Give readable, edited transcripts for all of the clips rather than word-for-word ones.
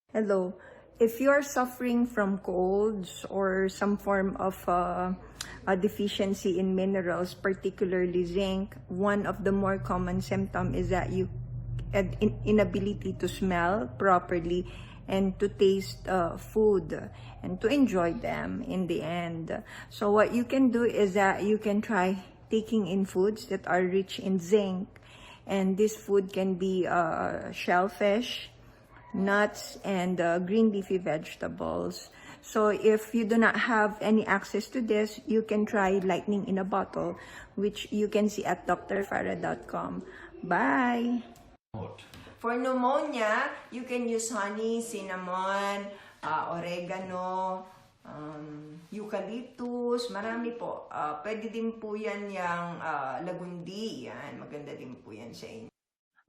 Hello. If you're suffering from colds or some form of a deficiency in minerals, particularly zinc, one of the more common symptoms is that you had inability to smell properly and to taste food and to enjoy them in the end. So what you can do is that you can try taking in foods that are rich in zinc, and this food can be shellfish, nuts, and green leafy vegetables. So if you do not have any access to this, you can try lightning in a bottle, which you can see at drfarrah.com. Bye! For pneumonia, you can use honey, cinnamon, oregano, eucalyptus, marami po. Pwede din po yan yung lagundi. Yan, maganda din po yan sa inyo.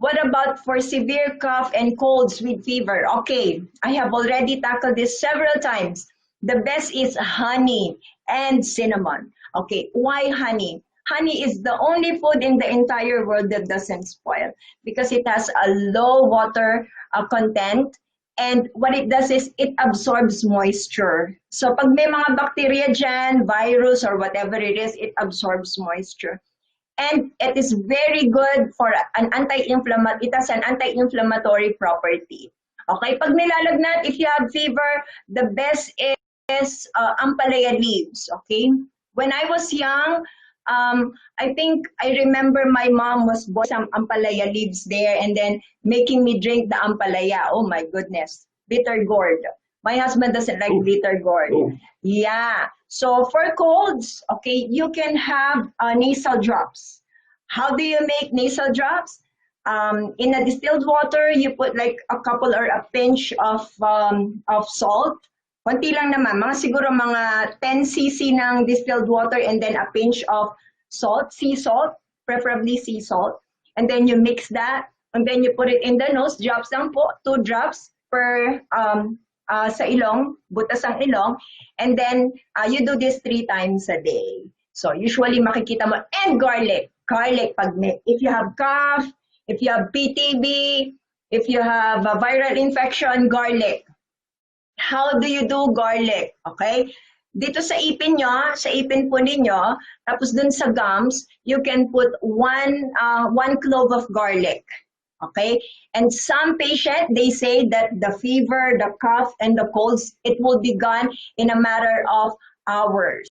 What about for severe cough and colds with fever? Okay, I have already tackled this several times. The best is honey and cinnamon. Okay, why honey? Honey is the only food in the entire world that doesn't spoil because it has a low water content, and what it does is it absorbs moisture. So pag may mga bacteria dyan, virus or whatever it is, it absorbs moisture. And it is very good for an anti-inflammatory. It has an anti-inflammatory property. Okay, pag nilalagnat, if you have fever, the best is ampalaya leaves. Okay, when I was young, I think I remember my mom was boiling some ampalaya leaves there and then making me drink the ampalaya. Oh my goodness, bitter gourd. My husband doesn't like bitter gourd. Yeah. So for colds, okay, you can have nasal drops. How do you make nasal drops? In a distilled water, you put like a couple or a pinch of salt. Konti lang naman, siguro mga 10 cc ng distilled water and then a pinch of salt, sea salt, preferably sea salt. And then you mix that and then you put it in the nose, drops lang po, 2 drops per sa ilong, butas ang ilong, and then you do this 3 times a day. So usually makikita mo, and garlic pag if you have cough, if you have PTB, if you have a viral infection, garlic. How do you do garlic? Okay? Dito sa ipin nyo, sa ipin po ninyo, tapos dun sa gums, you can put one clove of garlic. Okay, and some patient, they say that the fever, the cough, and the colds, it will be gone in a matter of hours.